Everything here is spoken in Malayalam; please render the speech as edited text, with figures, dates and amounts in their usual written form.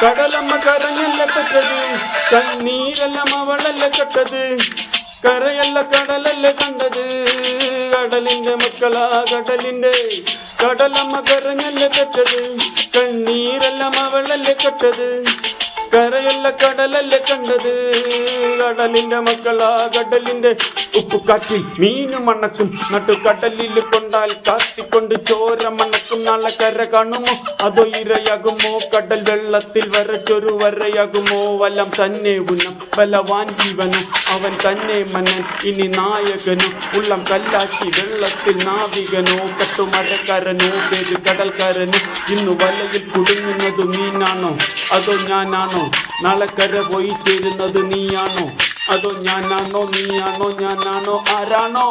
കടലമ്മ കരഞ്ഞല്ല പെട്ടത്, കണ്ണീരെല്ലാം അവളല്ല കെട്ടത്. കരയല്ല കടലല്ല കണ്ടത്, കടലിന്റെ മക്കളാ കടലിന്റെ. കടലമ്മ കരഞ്ഞല്ല പെട്ടത്, കണ്ണീരെല്ലാം അവളല്ല കെട്ടത്. കരയല്ല കടലല്ല കണ്ടത്, കടലിന്റെ മക്കളാ കടലിന്റെ. ഉപ്പുകാറ്റിൽ മീനും മണക്കും, നട്ടുകടലിൽ കൊണ്ടാൽ കാത്തിക്കൊണ്ട് ചോര മണക്കും. നാളെ കര കാണുമോ അതോ ഇരയാകുമോ? കടൽ വെള്ളത്തിൽ വരച്ചൊരു വരയാകുമോ? വലം തന്നെ ഉന്നം ബലവാൻ ജീവനും അവൻ തന്നെ മന്നൻ ഇനി നായകനോ. ഉള്ളം കല്ലാക്കി വെള്ളത്തിൽ നാവികനോ, കട്ടുമരക്കാരനോ പേര് കടൽക്കാരനോ. ഇന്നു വലയിൽ കുടുങ്ങുന്നത് മീനാണോ അതോ ഞാനാണോ? നാളെ കര പോയി ചേരുന്നത് നീയാണോ അതോ ഞാനാണോ? നീയാണോ ഞാനാണോ ആരാണോ?